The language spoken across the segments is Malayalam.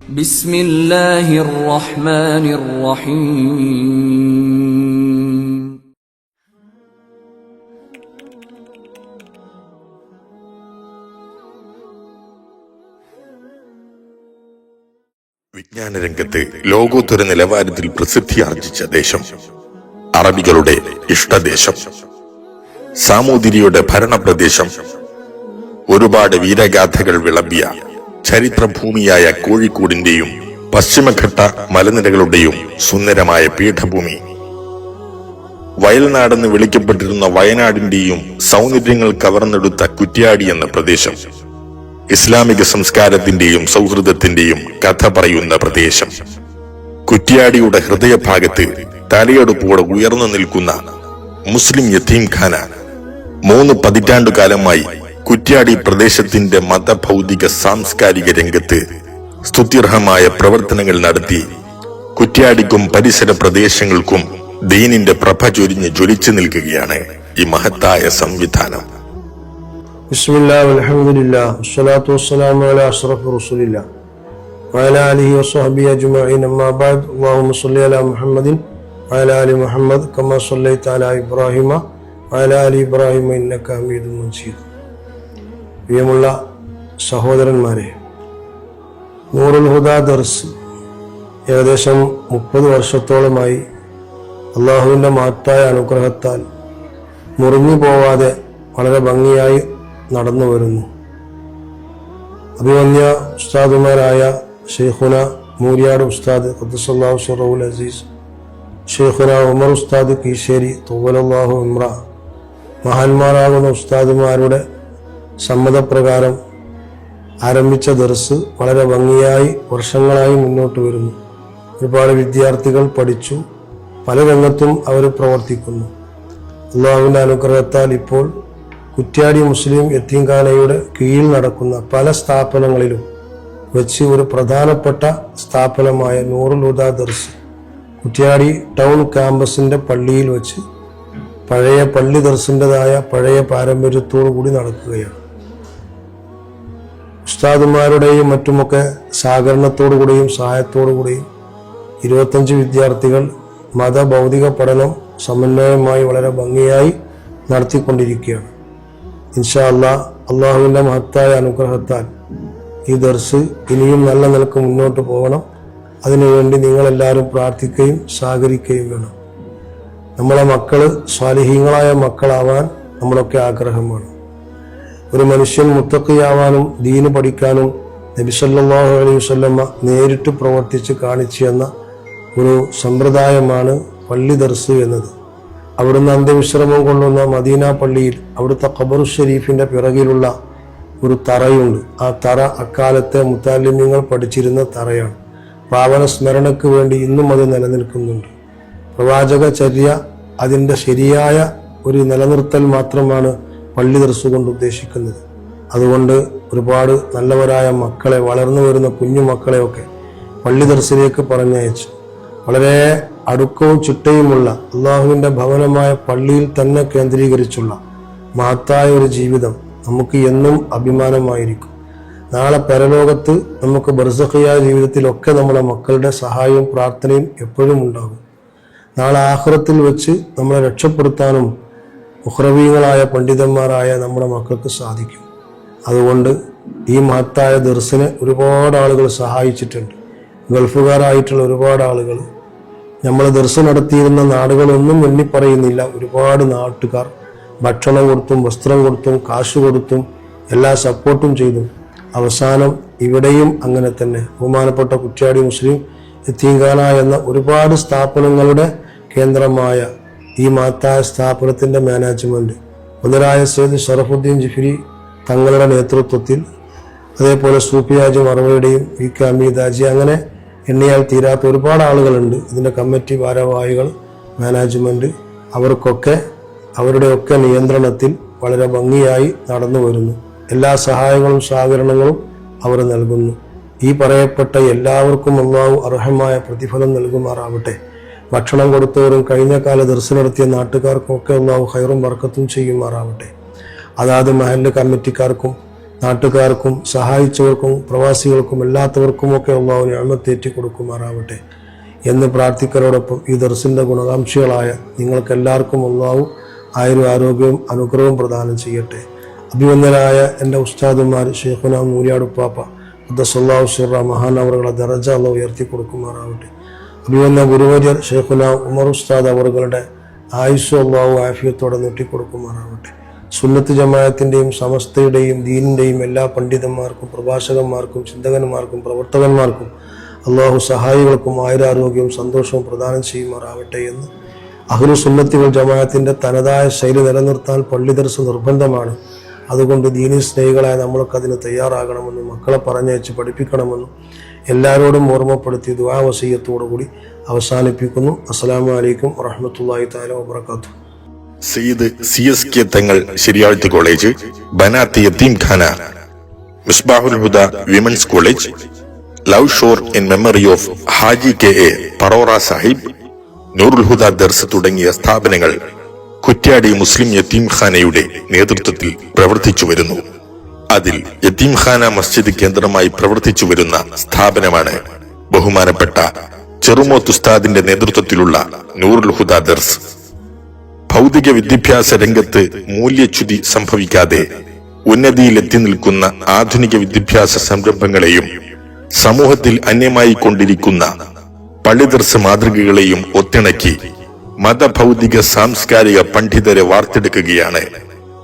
ബിസ്മില്ലാഹിർ റഹ്മാനിർ റഹീം. വിജ്ഞാന രംഗത്ത് ലോകോത്തര നിലവാരത്തിൽ പ്രസിദ്ധി ആർജിച്ച ദേശം, അറബികളുടെ ഇഷ്ടദേശം, സാമൂതിരിയുടെ ഭരണപ്രദേശം, ഒരുപാട് വീരഗാഥകൾ വിളമ്പിയ ചരിത്രഭൂമിയായ കോഴിക്കോടിന്റെയും പശ്ചിമഘട്ട മലനിരകളുടെയും സുന്ദരമായ പീഠഭൂമി, വയൽനാടെന്ന് വിളിക്കപ്പെട്ടിരുന്ന വയനാടിന്റെയും സൗന്ദര്യങ്ങൾ കവർന്നെടുത്ത കുറ്റ്യാടി എന്ന പ്രദേശം, ഇസ്ലാമിക സംസ്കാരത്തിന്റെയും സൗഹൃദത്തിന്റെയും കഥ പറയുന്ന പ്രദേശം. കുറ്റ്യാടിയുടെ ഹൃദയഭാഗത്ത് തലയെടുപ്പോടെ ഉയർന്നു നിൽക്കുന്ന മുസ്ലിം യതീംഖാന 3 പതിറ്റാണ്ടുകാലമായി കുറ്റ്യാടി പ്രദേശത്തിന്റെ മതഭൗതിക സാംസ്കാരിക രംഗത്ത് സ്തുത്യർഹമായ പ്രവർത്തനങ്ങൾ നടത്തി കുറ്റ്യാടിക്കും പരിസര പ്രദേശങ്ങൾക്കും ദീനിന്റെ പ്രഭ ചൊരിഞ്ഞ് ജ്വലിച്ചു നിൽക്കുകയാണ് ഈ മഹത്തായ സംവിധാനം. ബിസ്മില്ലാഹി വൽഹംദുലില്ലാഹി വസ്സലാത്തു വസ്സലാമു അലാ അഷ്റഫി റസൂലില്ലാഹി വഅലാ ആലിഹി വസ്വഹ്ബിഹി അജ്മഈൻ. അമ്മാ ബഅദ്. അല്ലാഹുമ്മ സ്വല്ലി അലാ മുഹമ്മദിൻ വഅലാ ആലി മുഹമ്മദ് കമാ സ്വല്ലൈത അലാ ഇബ്രാഹിമ വഅലാ ആലി ഇബ്രാഹിമ ഇന്നക ഹമീദും മജീദ്. പ്രിയമുള്ള സഹോദരന്മാരെ, നൂറുൽ ഹുദാ ദർസ് ഏകദേശം 30 വർഷത്തോളമായി അള്ളാഹുവിൻ്റെ മഹത്തായ അനുഗ്രഹത്താൽ മുറിഞ്ഞു പോവാതെ വളരെ ഭംഗിയായി നടന്നു വരുന്നു. അഭിമന്യ ഉസ്താദുമാരായ ഷെയ്ഖുന മൂര്യാട് ഉസ്താദ് ഖദ്ദസല്ലാഹു സിറഹുൽ അസീസ്, ഷെയ്ഖുന ഉമർ ഉസ്താദ് കീശേരി തൗബലല്ലാഹു ഉംറ, മഹാന്മാരാകുന്ന ഉസ്താദുമാരുടെ സമ്മതപ്രകാരം ആരംഭിച്ച ദർസ് വളരെ ഭംഗിയായി വർഷങ്ങളായി മുന്നോട്ട് വരുന്നു. ഒരുപാട് വിദ്യാർത്ഥികൾ പഠിച്ചു, പല രംഗത്തും അവർ പ്രവർത്തിക്കുന്നു. അള്ളാഹുവിൻ്റെ അനുഗ്രഹത്താൽ ഇപ്പോൾ കുറ്റ്യാടി മുസ്ലിം യതീംഖാനയുടെ കീഴിൽ നടക്കുന്ന പല സ്ഥാപനങ്ങളിലും വെച്ച് ഒരു പ്രധാനപ്പെട്ട സ്ഥാപനമായ നൂറുൽ ഹുദാ ദർസ് കുറ്റ്യാടി ടൗൺ ക്യാമ്പസിൻ്റെ പള്ളിയിൽ വെച്ച് പഴയ പള്ളി ദർസിൻ്റെതായ പഴയ പാരമ്പര്യത്തോടു കൂടി നടക്കുകയാണ്. ഉസ്താദുമാരുടെയും മറ്റുമൊക്കെ സഹകരണത്തോടു കൂടിയും സഹായത്തോടു കൂടിയും 25 വിദ്യാർത്ഥികൾ മതഭൗതിക പഠനം സമന്വയമായി വളരെ ഭംഗിയായി നടത്തിക്കൊണ്ടിരിക്കുകയാണ്. ഇൻഷാ അല്ലാഹ് അള്ളാഹുവിൻ്റെ മഹത്തായ അനുഗ്രഹത്താൽ ഈ ദർസ് ഇനിയും നല്ല നിലക്ക് മുന്നോട്ട് പോകണം. അതിനുവേണ്ടി നിങ്ങളെല്ലാവരും പ്രാർത്ഥിക്കുകയും സഹകരിക്കുകയും വേണം. നമ്മളെ മക്കൾ സ്വാലിഹീങ്ങളായ മക്കളാവാൻ നമ്മളൊക്കെ ആഗ്രഹമാണ്. ഒരു മനുഷ്യൻ മുത്തഖിയാവാനും ദീന് പഠിക്കാനും നബി സല്ലല്ലാഹു അലൈഹി വസല്ലമ നേരിട്ട് പ്രവർത്തിച്ച് കാണിച്ചു എന്ന ഒരു സമ്പ്രദായമാണ് പള്ളി ദർസ് എന്നത്. അവിടുന്ന് അന്ത്യവിശ്രമം കൊള്ളുന്ന മദീന പള്ളിയിൽ അവിടുത്തെ ഖബറു ഷരീഫിൻ്റെ പിറകിലുള്ള ഒരു തറയുണ്ട്. ആ തറ അക്കാലത്തെ മുത്തഅല്ലിമീങ്ങൾ പഠിച്ചിരുന്ന തറയാണ്. പാവന സ്മരണയ്ക്ക് വേണ്ടി ഇന്നും അത് നിലനിൽക്കുന്നുണ്ട്. പ്രവാചക ചര്യ അതിൻ്റെ ശരിയായ ഒരു നിലനിർത്തൽ മാത്രമാണ് പള്ളി ദർസ് കൊണ്ട് ഉദ്ദേശിക്കുന്നത്. അതുകൊണ്ട് ഒരുപാട് നല്ലവരായ മക്കളെ, വളർന്നു വരുന്ന കുഞ്ഞു മക്കളെയൊക്കെ പള്ളി ദർസിലേക്ക് പറഞ്ഞയച്ചു വളരെ അടുക്കവും ചിട്ടയുമുള്ള അള്ളാഹുവിൻ്റെ ഭവനമായ പള്ളിയിൽ തന്നെ കേന്ദ്രീകരിച്ചുള്ള മഹത്തായ ഒരു ജീവിതം നമുക്ക് എന്നും അഭിമാനമായിരിക്കും. നാളെ പരലോകത്ത് നമുക്ക് ബർസഖിയായ ജീവിതത്തിലൊക്കെ നമ്മുടെ മക്കളുടെ സഹായവും പ്രാർത്ഥനയും എപ്പോഴും ഉണ്ടാകും. നാളെ ആഖിറത്തിൽ വെച്ച് നമ്മളെ രക്ഷപ്പെടുത്താനും ഉഖ്റവീങ്ങളായ പണ്ഡിതന്മാരായ നമ്മുടെ മക്കൾക്ക് സാധിക്കും. അതുകൊണ്ട് ഈ മഹത്തായ ദർസിനെ ഒരുപാട് ആളുകൾ സഹായിച്ചിട്ടുണ്ട്. ഗൾഫുകാരായിട്ടുള്ള ഒരുപാട് ആളുകൾ, നമ്മൾ ദർസ് നടത്തിയിരുന്ന നാടുകളൊന്നും എണ്ണിപ്പറയുന്നില്ല, ഒരുപാട് നാട്ടുകാർ ഭക്ഷണം കൊടുത്തും വസ്ത്രം കൊടുത്തും കാശ് കൊടുത്തും എല്ലാ സപ്പോർട്ടും ചെയ്തു. അവസാനം ഇവിടെയും അങ്ങനെ തന്നെ ബഹുമാനപ്പെട്ട കുറ്റ്യാടി മുസ്ലിം യതീംഖാന എന്ന ഒരുപാട് സ്ഥാപനങ്ങളുടെ കേന്ദ്രമായ ഈ മഹത്തായ സ്ഥാപനത്തിൻ്റെ മാനേജ്മെൻറ്റ് മുതലായ സയ്യിദ് ഷറഫുദ്ദീൻ ജിഫ്രി തങ്ങളുടെ നേതൃത്വത്തിൽ, അതേപോലെ സൂഫിയാജി മറവയുടെയും വി കെ അമീദാജി, അങ്ങനെ എണ്ണിയാൽ തീരാത്ത ഒരുപാട് ആളുകളുണ്ട്. ഇതിൻ്റെ കമ്മിറ്റി ഭാരവാഹികൾ, മാനേജ്മെൻറ്റ്, അവർക്കൊക്കെ അവരുടെയൊക്കെ നിയന്ത്രണത്തിൽ വളരെ ഭംഗിയായി നടന്നു വരുന്നു. എല്ലാ സഹായങ്ങളും സഹകരണങ്ങളും അവർ നൽകുന്നു. ഈ പറയപ്പെട്ട എല്ലാവർക്കും അല്ലാഹു അർഹമായ പ്രതിഫലം നൽകുമാറാവട്ടെ. ഭക്ഷണം കൊടുത്തവരും കഴിഞ്ഞ കാല ദർസ് നടത്തിയ നാട്ടുകാർക്കും ഒക്കെ അല്ലാഹു ഖൈറും ബർക്കത്തും ചെയ്യുമാറാവട്ടെ. അതാത് മഹല്ല് കമ്മിറ്റിക്കാർക്കും നാട്ടുകാർക്കും സഹായിച്ചവർക്കും പ്രവാസികൾക്കും അല്ലാത്തവർക്കുമൊക്കെ അള്ളാഹു നിഅമത്തേറ്റി കൊടുക്കുമാറാവട്ടെ എന്ന് പ്രാർത്ഥിക്കലോടൊപ്പം ഈ ദർസിൻ്റെ ഗുണകാംക്ഷികളായ നിങ്ങൾക്കെല്ലാവർക്കും അള്ളാഹു ആയുരാരോഗ്യവും അനുഗ്രഹവും പ്രദാനം ചെയ്യട്ടെ. അഭിവന്ദനായ എൻ്റെ ഉസ്താദുമാർ ഷെയ്ഖുന മൂര്യാടുപ്പാപ്പ ഖുദ്ദസല്ലാഹു സിർറ മഹാനവറുകളെ ദറജ അള്ളാഹു ഉയർത്തി കൊടുക്കുമാറാവട്ടെ. അഭിവന്ദ ഗുരുവര്യർ ഷെയ്ഖുന ഉമർ ഉസ്താദ് അവറുകളുടെ ആയുസ്സു അള്ളാഹു ആഫിയത്തോടെ നീട്ടിക്കൊടുക്കുമാറാവട്ടെ. സുന്നത്ത് ജമാഅത്തിൻ്റെയും സമസ്തയുടെയും ദീനിൻ്റെയും എല്ലാ പണ്ഡിതന്മാർക്കും പ്രഭാഷകന്മാർക്കും ചിന്തകന്മാർക്കും പ്രവർത്തകന്മാർക്കും അള്ളാഹു സഹായികൾക്കും ആയുരാരോഗ്യവും സന്തോഷവും പ്രദാനം ചെയ്യുമാറാവട്ടെ എന്ന് അഹ്ലു സുന്നത്തി വൽ ജമാഅത്തിൻ്റെ തനതായ ശൈലി നിലനിർത്താൻ പള്ളി ദർസ് നിർബന്ധമാണ്. അതുകൊണ്ട് ദീനി സ്നേഹികളായ നമ്മളൊക്കെ അതിന് തയ്യാറാകണമെന്നും മക്കളെ പറഞ്ഞയച്ച് പഠിപ്പിക്കണമെന്നും എല്ലാവരോടും ഓർമ്മപ്പെടുത്തി ദുആ വസിയ്യത്തോടുകൂടി അവസാനിപ്പിക്കുന്നു. അസ്സലാമു അലൈക്കും വറഹ്മത്തുള്ളാഹി തആല വബറകാതുഹു. Sayyid CSK Thangal Shariath college, Banath Yatheemkhana, Misbahul Huda women's college, love shore in memory of Haji KA Parora Sahib, Noorul Huda ദർസ് തുടങ്ങിയ സ്ഥാപനങ്ങൾ കുറ്റ്യാടി മുസ്ലിം യതീംഖാനയുടെ നേതൃത്വത്തിൽ പ്രവർത്തിച്ചു വരുന്നു. അതിൽ യതീംഖാന മസ്ജിദ് കേന്ദ്രമായി പ്രവർത്തിച്ചു വരുന്ന സ്ഥാപനമാണ് ബഹുമാനപ്പെട്ട ചെറുമോത്ത് ഉസ്താദിന്റെ നേതൃത്വത്തിലുള്ള നൂറുൽ ഹുദ ദർസ്. ഭൗതിക വിദ്യാഭ്യാസ രംഗത്ത് മൂല്യച്യുതി സംഭവിക്കാതെ ഉന്നതിയിലെത്തി നിൽക്കുന്ന ആധുനിക വിദ്യാഭ്യാസ സംരംഭങ്ങളെയും സമൂഹത്തിൽ അന്യമായി കൊണ്ടിരിക്കുന്ന പള്ളിദർസ് മാതൃകകളെയും ഒത്തിണക്കി മതഭൗതിക സാംസ്കാരിക പണ്ഡിതരെ വാർത്തെടുക്കുകയാണ്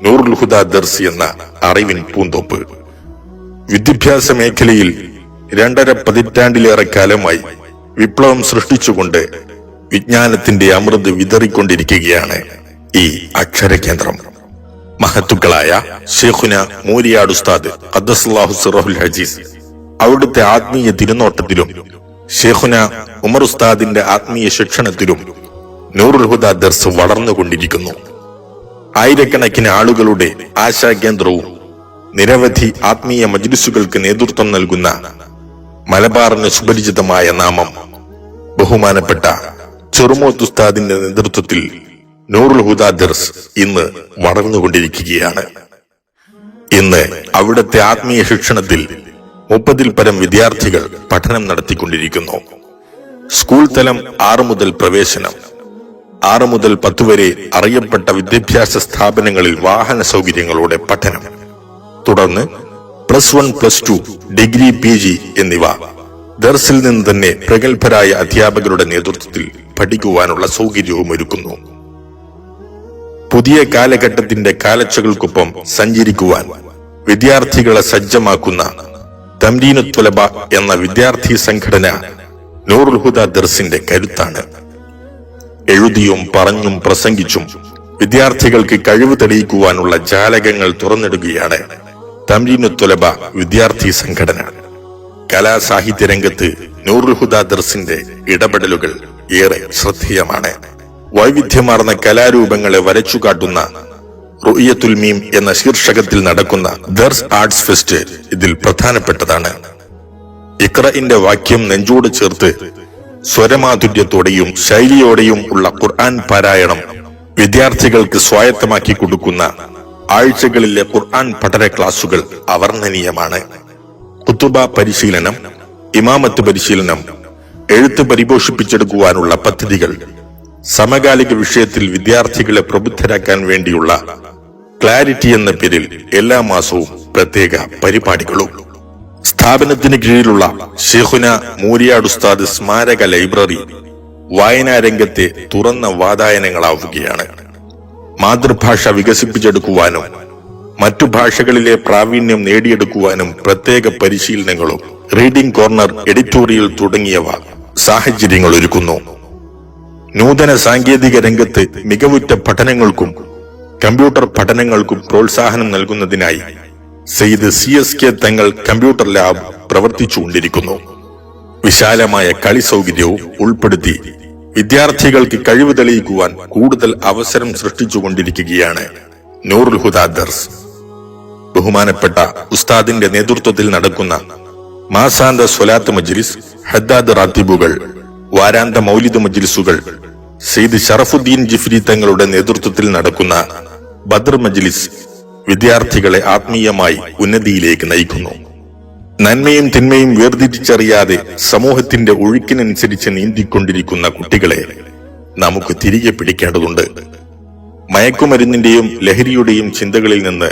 നൂറുൽ ഹുദ ദർസ് എന്ന അറിവിൻ പൂന്തോപ്പ്. വിദ്യാഭ്യാസ മേഖലയിൽ 2.5 പതിറ്റാണ്ടിലേറെ കാലമായി വിപ്ലവം സൃഷ്ടിച്ചുകൊണ്ട് വിജ്ഞാനത്തിന്റെ അമൃത് വിതറിക്കൊണ്ടിരിക്കുകയാണ് ഈ അക്ഷര കേന്ദ്രം. മഹത്തുക്കളായ ഷെയ്ഖുന മൂരിയാട് ഉസ്താദ് ഖദ്ദസല്ലാഹു സിറഹുൽ ഹജീസ് അവിടുത്തെ ആത്മീയ തിരുനോട്ടത്തിലും ഷെയ്ഖുന ഉമർ ഉസ്താദിന്റെ ആത്മീയ ശിക്ഷണത്തിലും നൂറുൽ ഹുദ ദർസ് വളർന്നുകൊണ്ടിരിക്കുന്നു. ആയിരക്കണക്കിന് ആളുകളുടെ ആശാകേന്ദ്രവും നിരവധി ആത്മീയ മജ്ലിസുകൾക്ക് നേതൃത്വം നൽകുന്ന മലബാറിന് സുപരിചിതമായ നാമം ബഹുമാനപ്പെട്ട ചെറുമോത്ത് ഉസ്താദിന്റെ നേതൃത്വത്തിൽ നൂറുൽ ഹുദ ദർസ് ഇന്ന് വളർന്നുകൊണ്ടിരിക്കുകയാണ്. ഇന്ന് അവിടുത്തെ ആത്മീയ ശിക്ഷണത്തിൽ 30-ൽ പരം വിദ്യാർത്ഥികൾ പഠനം നടത്തിക്കൊണ്ടിരിക്കുന്നു. സ്കൂൾ തലം 6 മുതൽ പ്രവേശനം, 6 മുതൽ 10 വരെ അറിയപ്പെട്ട വിദ്യാഭ്യാസ സ്ഥാപനങ്ങളിൽ വാഹന സൗകര്യങ്ങളോടെ പഠനം, തുടർന്ന് +1, +2, ഡിഗ്രി, PG എന്നിവ ദർസിൽ നിന്ന് തന്നെ പ്രഗത്ഭരായ അധ്യാപകരുടെ നേതൃത്വത്തിൽ പഠിക്കുവാനുള്ള സൗകര്യവും ഒരുക്കുന്നു. പുതിയ കാലഘട്ടത്തിന്റെ കാലച്ചകൾക്കൊപ്പം സഞ്ചരിക്കുവാൻ വിദ്യാർത്ഥികളെ സജ്ജമാക്കുന്ന തംരീനുത് തുലബ എന്ന വിദ്യാർത്ഥി സംഘടന നൂറുൽ ഹുദ ദർസിന്റെ കരുത്താണ്. എഴുതിയും പറഞ്ഞും പ്രസംഗിച്ചും വിദ്യാർത്ഥികൾക്ക് കഴിവ് തെളിയിക്കുവാനുള്ള ജാലകങ്ങൾ തുറന്നിടുകയാണ് തംരീനുത് തുലബ വിദ്യാർത്ഥി സംഘടന. കലാസാഹിത്യ രംഗത്ത് നൂറുൽ ഹുദ ദർസിന്റെ ഇടപെടലുകൾ ഏറെ ശ്രദ്ധേയമാണ്. വൈവിധ്യമാർന്ന കലാരൂപങ്ങളെ വരച്ചുകാട്ടുന്ന റുഇയത്തുൽ മീം എന്ന ശീർഷകത്തിൽ നടക്കുന്ന ദർസ് ആർട്സ് ഫെസ്റ്റ് ഇതിൽ പ്രധാനപ്പെട്ടതാണ്. ഇഖ്റഇന്റെ വാക്യം നെഞ്ചോട് ചേർത്ത് സ്വരമാധുര്യത്തോടെയും ശൈലിയോടെയും ഉള്ള ഖുർആൻ പാരായണം വിദ്യാർത്ഥികൾക്ക് സ്വായത്തമാക്കി കൊടുക്കുന്ന ആഴ്ചകളിലെ ഖുർആൻ പഠന ക്ലാസുകൾ അവർണ്ണനീയമാണ്. ഖുതുബ പരിശീലനം, ഇമാമത്ത് പരിശീലനം, എഴുത്ത് പരിപോഷിപ്പിച്ചെടുക്കുവാനുള്ള പദ്ധതികൾ, സമകാലിക വിഷയത്തിൽ വിദ്യാർത്ഥികളെ പ്രബുദ്ധരാക്കാൻ വേണ്ടിയുള്ള ക്ലാരിറ്റി എന്ന പേരിൽ എല്ലാ മാസവും പ്രത്യേക പരിപാടികളും. സ്ഥാപനത്തിന് കീഴിലുള്ള ഷെയ്ഖുന മൂരിയാട് ഉസ്താദ് സ്മാരക ലൈബ്രറി വായനാരംഗത്തെ തുറന്ന വാതായനങ്ങളാവുകയാണ്. മാതൃഭാഷ വികസിപ്പിച്ചെടുക്കുവാനും മറ്റു ഭാഷകളിലെ പ്രാവീണ്യം നേടിയെടുക്കുവാനും പ്രത്യേക പരിശീലനങ്ങളും റീഡിംഗ് കോർണർ, എഡിറ്റോറിയൽ തുടങ്ങിയവ സാഹചര്യങ്ങൾ ഒരുക്കുന്നു. നൂതന സാങ്കേതിക രംഗത്ത് മികവുറ്റ പഠനങ്ങൾക്കും കമ്പ്യൂട്ടർ പഠനങ്ങൾക്കും പ്രോത്സാഹനം നൽകുന്നതിനായി സയ്യിദ് CSK തങ്ങൾ കമ്പ്യൂട്ടർ ലാബ് പ്രവർത്തിച്ചുകൊണ്ടിരിക്കുന്നു. വിശാലമായ കളി സൗകര്യവും ഉൾപ്പെടുത്തി വിദ്യാർത്ഥികൾക്ക് കഴിവ് തെളിയിക്കുവാൻ കൂടുതൽ അവസരം സൃഷ്ടിച്ചുകൊണ്ടിരിക്കുകയാണ് നൂറുൽ ഹുദ ദർസ്. ബഹുമാനപ്പെട്ട ഉസ്താദിന്റെ നേതൃത്വത്തിൽ നടക്കുന്ന മാസാന്ത സ്വലാത്ത് മജ്ലിസ്, ഹദ്ദാദ് റാത്തിബുകൾ, വാരാന്ത മൗലിദ് മജ്ലിസുകൾ, സയ്യിദ് ഷറഫുദ്ദീൻ ജിഫ്രി തങ്ങളുടെ നേതൃത്വത്തിൽ നടക്കുന്ന ബദർ മജ്ലിസ്, വിദ്യാർത്ഥികളെ ആത്മീയമായി ഉന്നതിയിലേക്ക് നയിക്കുന്നു. നന്മയും തിന്മയും വേർതിരിച്ചറിയാതെ സമൂഹത്തിന്റെ ഒഴുക്കിനനുസരിച്ച് നീന്തിക്കൊണ്ടിരിക്കുന്ന കുട്ടികളെ നമുക്ക് തിരികെ പിടിക്കേണ്ടതുണ്ട്. മയക്കുമരുന്നിന്റെയും ലഹരിയുടെയും ചിന്തകളിൽ നിന്ന്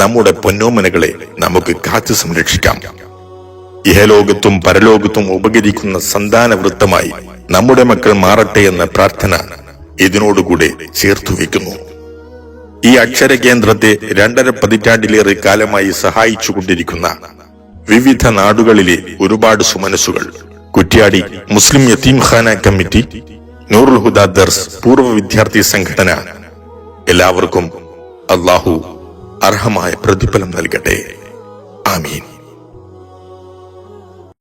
നമ്മുടെ പൊന്നോമനകളെ നമുക്ക് കാത്തു സംരക്ഷിക്കാം. ഇഹലോകത്തും പരലോകത്തും ഉപകരിക്കുന്ന സന്താന വൃത്തമായി നമ്മുടെ മക്കൾ മാറട്ടെ എന്ന പ്രാർത്ഥന ഇതിനോടുകൂടെ ചേർത്തുവെക്കുന്നു. ഈ അക്ഷര കേന്ദ്രത്തെ 2.5 പതിറ്റാണ്ടിലേറെ കാലമായി സഹായിച്ചുകൊണ്ടിരിക്കുന്ന വിവിധ നാടുകളിലെ ഒരുപാട് സുമനസ്സുകൾ, കുറ്റ്യാടി മുസ്ലിം യതീംഖാന കമ്മിറ്റി, നൂറുൽ ഹുദ ദർസ് പൂർവ്വ വിദ്യാർത്ഥി സംഘടന, എല്ലാവർക്കും അല്ലാഹു അർഹമായ പ്രതിഫലം നൽകട്ടെ. ആമീൻ.